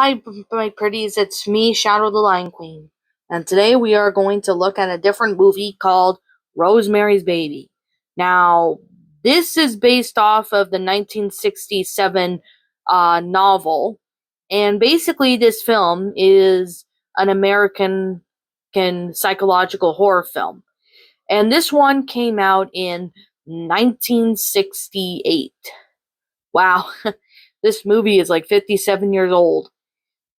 Hi, my pretties, it's me, Shadow the Lion Queen, and today we are going to look at a different movie called Rosemary's Baby. Now, this is based off of the 1967 novel, and basically, this film is an American psychological horror film, and this one came out in 1968. Wow, this movie is like 57 years old.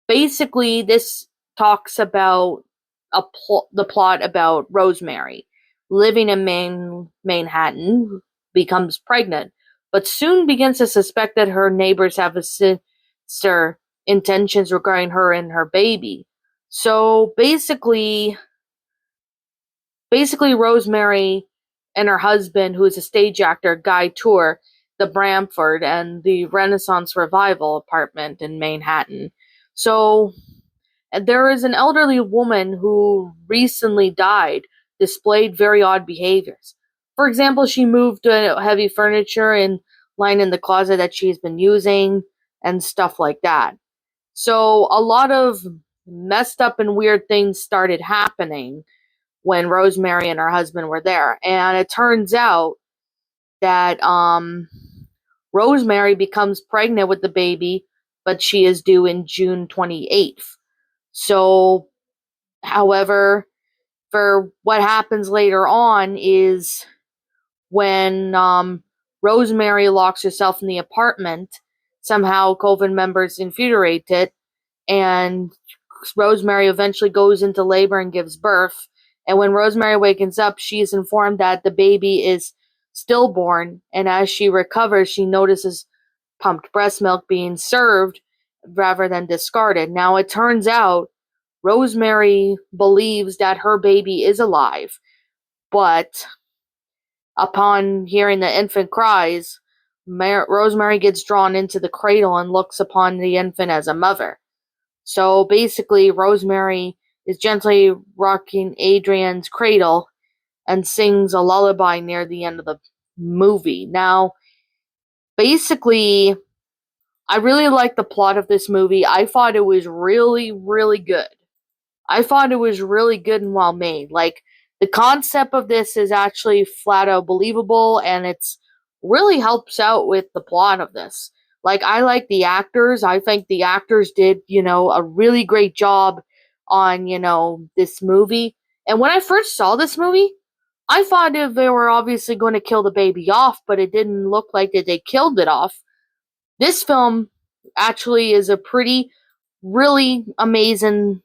Basically, this talks about the plot about Rosemary living in Manhattan, becomes pregnant, but soon begins to suspect that her neighbors have a sinister intentions regarding her and her baby. So basically Rosemary and her husband, who is a stage actor, Guy, tour the Bramford and the Renaissance Revival apartment in Manhattan. So there is an elderly woman who recently died, displayed very odd behaviors. For example, she moved heavy furniture and lying in the closet that she's been using and stuff like that. So a lot of messed up and weird things started happening when Rosemary and her husband were there. And it turns out that Rosemary becomes pregnant with the baby, but she is due in June 28th. So, however, for what happens later on is when Rosemary locks herself in the apartment, somehow Coven members infuriate it, and Rosemary eventually goes into labor and gives birth. And when Rosemary wakens up, she is informed that the baby is stillborn, and as she recovers, she notices pumped breast milk being served rather than discarded. Now, it turns out Rosemary believes that her baby is alive, but upon hearing the infant cries, Rosemary gets drawn into the cradle and looks upon the infant as a mother. So basically, Rosemary is gently rocking Adrian's cradle and sings a lullaby near the end of the movie. Now, basically, I really like the plot of this movie. I thought it was really, really good. I thought it was really good and well made. Like, the concept of this is actually flat out believable, and it's really helps out with the plot of this. Like, I like the actors. I think the actors did, a really great job on, this movie. And when I first saw this movie, I thought if they were obviously going to kill the baby off, but it didn't look like that they killed it off. This film actually is a pretty, really amazing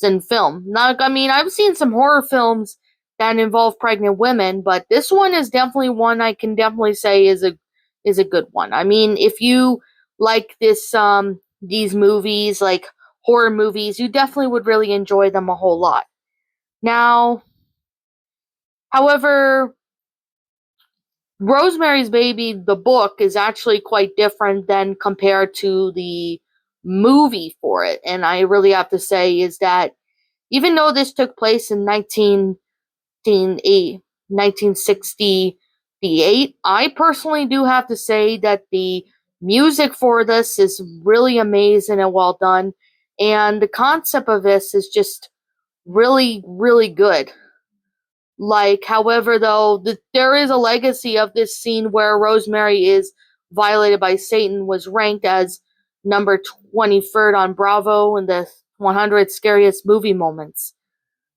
film. Not, I mean, I've seen some horror films that involve pregnant women, but this one is definitely one I can definitely say is a good one. I mean, if you like these movies, like horror movies, you definitely would really enjoy them a whole lot. Now, however, Rosemary's Baby, the book, is actually quite different than compared to the movie for it. And I really have to say is that even though this took place in 1968, I personally do have to say that the music for this is really amazing and well done. And the concept of this is just really, really good. Like, however, though, there is a legacy of this scene where Rosemary is violated by Satan, was ranked as number 23rd on Bravo in the 100 scariest movie moments.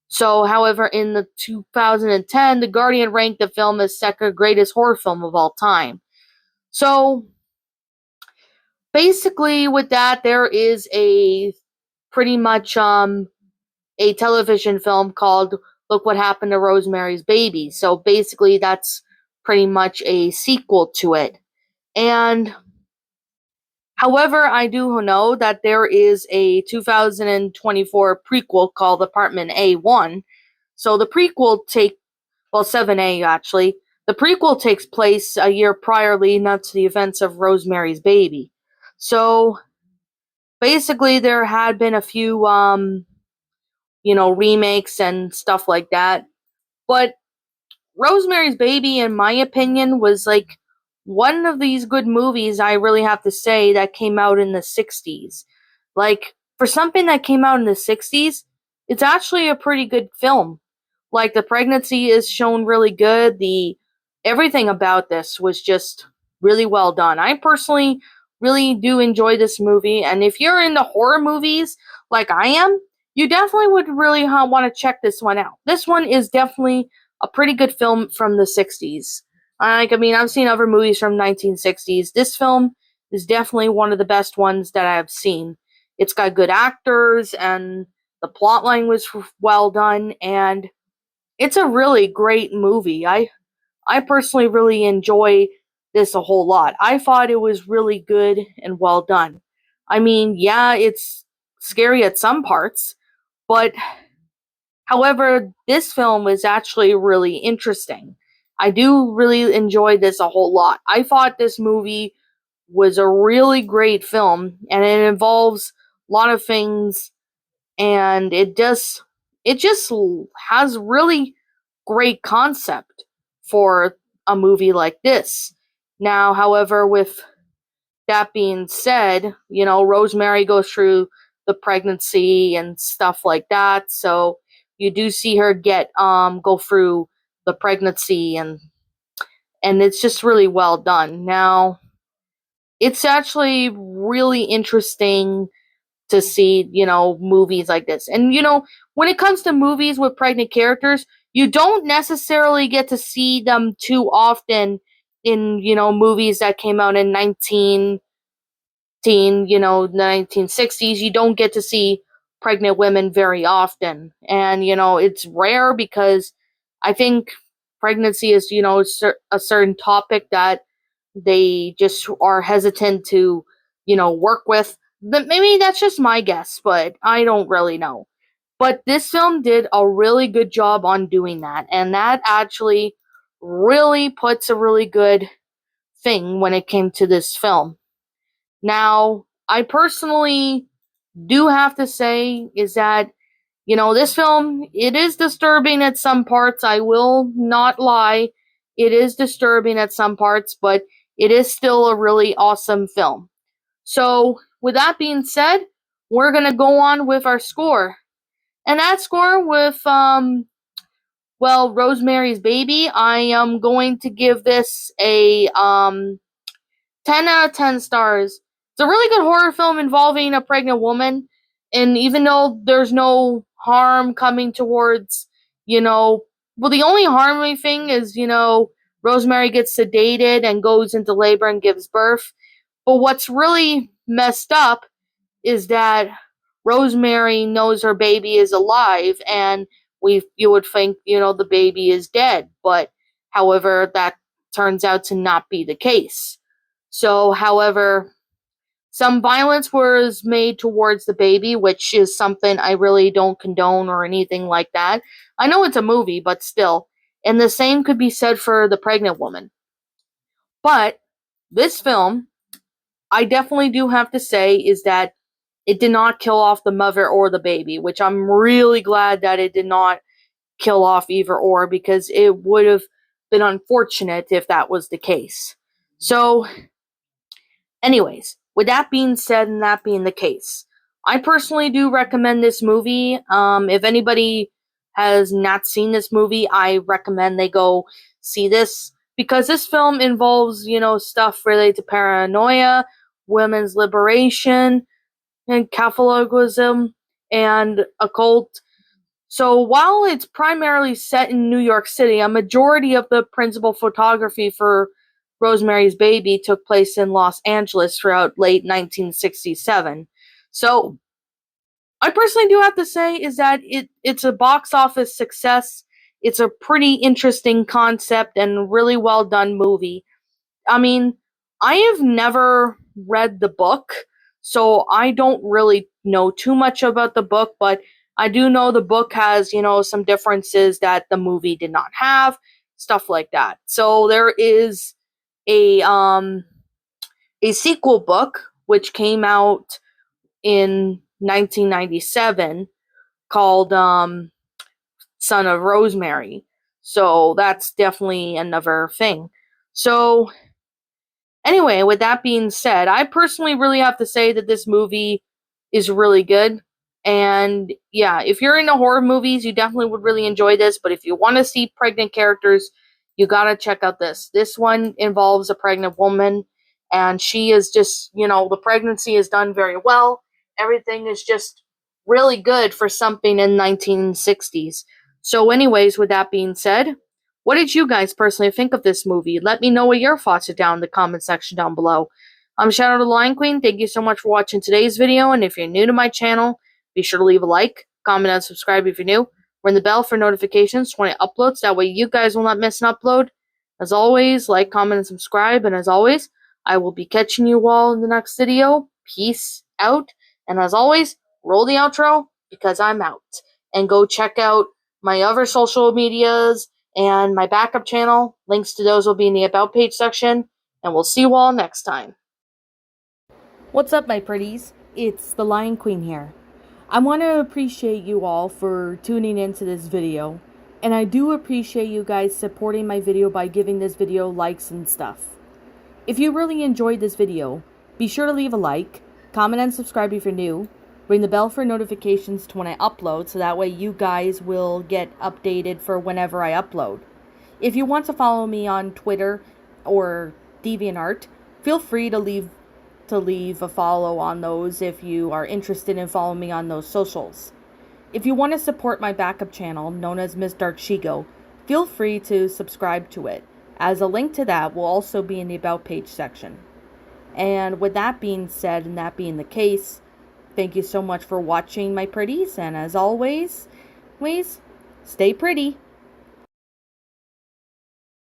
So, however, in the 2010, The Guardian ranked the film as second greatest horror film of all time. So, basically, with that, there is a pretty much a television film called Look What Happened to Rosemary's Baby. So basically, that's pretty much a sequel to it. And however, I do know that there is a 2024 prequel called Apartment A1. So the prequel 7A actually. The prequel takes place a year prior leading up to the events of Rosemary's Baby. So basically, there had been a few remakes and stuff like that. But Rosemary's Baby, in my opinion, was like one of these good movies I really have to say that came out in the 60s. Like, for something that came out in the 60s, it's actually a pretty good film. Like the pregnancy is shown really good. The everything about this was just really well done. I personally really do enjoy this movie, and if you're into horror movies like I am, you definitely would really want to check this one out. This one is definitely a pretty good film from the 60s. Like, I mean, I've seen other movies from 1960s. This film is definitely one of the best ones that I've seen. It's got good actors, and the plot line was well done, and it's a really great movie. I personally really enjoy this a whole lot. I thought it was really good and well done. I mean, yeah, it's scary at some parts, but however, this film is actually really interesting. I do really enjoy this a whole lot. I thought this movie was a really great film, and it involves a lot of things, and it just has really great concept for a movie like this. Now, however, with that being said, Rosemary goes through the pregnancy and stuff like that, so you do see her go through the pregnancy, and it's just really well done. Now, it's actually really interesting to see, movies like this. And, when it comes to movies with pregnant characters, you don't necessarily get to see them too often in, movies that came out in 1960s. You don't get to see pregnant women very often. And, it's rare because I think pregnancy is, a certain topic that they just are hesitant to, work with. Maybe that's just my guess, but I don't really know. But this film did a really good job on doing that, and that actually really puts a really good thing when it came to this film. Now, I personally do have to say is that this film, it is disturbing at some parts. I will not lie. It is disturbing at some parts, but it is still a really awesome film. So, with that being said, we're going to go on with our score. And that score with, Rosemary's Baby, I am going to give this a, 10 out of 10 stars. It's a really good horror film involving a pregnant woman. And even though there's no harm coming towards, the only harming thing is, Rosemary gets sedated and goes into labor and gives birth. But what's really messed up is that Rosemary knows her baby is alive, and you would think, the baby is dead. But however, that turns out to not be the case. So, however, some violence was made towards the baby, which is something I really don't condone or anything like that. I know it's a movie, but still. And the same could be said for the pregnant woman. But this film, I definitely do have to say, is that it did not kill off the mother or the baby, which I'm really glad that it did not kill off either or, because it would have been unfortunate if that was the case. So, anyways, with that being said and that being the case, I personally do recommend this movie. If anybody has not seen this movie, I recommend they go see this, because this film involves, stuff related to paranoia, women's liberation, and Catholicism and occult. So while it's primarily set in New York City, a majority of the principal photography for Rosemary's Baby took place in Los Angeles throughout late 1967. So I personally do have to say is that it's a box office success. It's a pretty interesting concept and really well done movie. I mean, I have never read the book, so I don't really know too much about the book, but I do know the book has, some differences that the movie did not have, stuff like that. So there is a a sequel book which came out in 1997 called Son of Rosemary. So that's definitely another thing. So anyway, with that being said, I personally really have to say that this movie is really good. And yeah, if you're into horror movies, you definitely would really enjoy this. But if you want to see pregnant characters, you gotta check out this. This one involves a pregnant woman, and she is just, the pregnancy is done very well. Everything is just really good for something in 1960s. So, anyways, with that being said, what did you guys personally think of this movie? Let me know what your thoughts are down in the comment section down below. I'm Shadow the Lion Queen. Thank you so much for watching today's video. And if you're new to my channel, be sure to leave a like, comment, and subscribe if you're new. Ring the bell for notifications when it uploads. That way you guys will not miss an upload. As always, like, comment, and subscribe. And as always, I will be catching you all in the next video. Peace out. And as always, roll the outro because I'm out. And go check out my other social medias and my backup channel. Links to those will be in the About page section. And we'll see you all next time. What's up, my pretties? It's the Lion Queen here. I want to appreciate you all for tuning into this video, and I do appreciate you guys supporting my video by giving this video likes and stuff. If you really enjoyed this video, be sure to leave a like, comment and subscribe if you're new, ring the bell for notifications to when I upload so that way you guys will get updated for whenever I upload. If you want to follow me on Twitter or DeviantArt, feel free to leave a follow on those if you are interested in following me on those socials. If you want to support my backup channel, known as Miss Dark Shigo, feel free to subscribe to it, as a link to that will also be in the About page section. And with that being said, and that being the case, thank you so much for watching, my pretties, and as always, please stay pretty.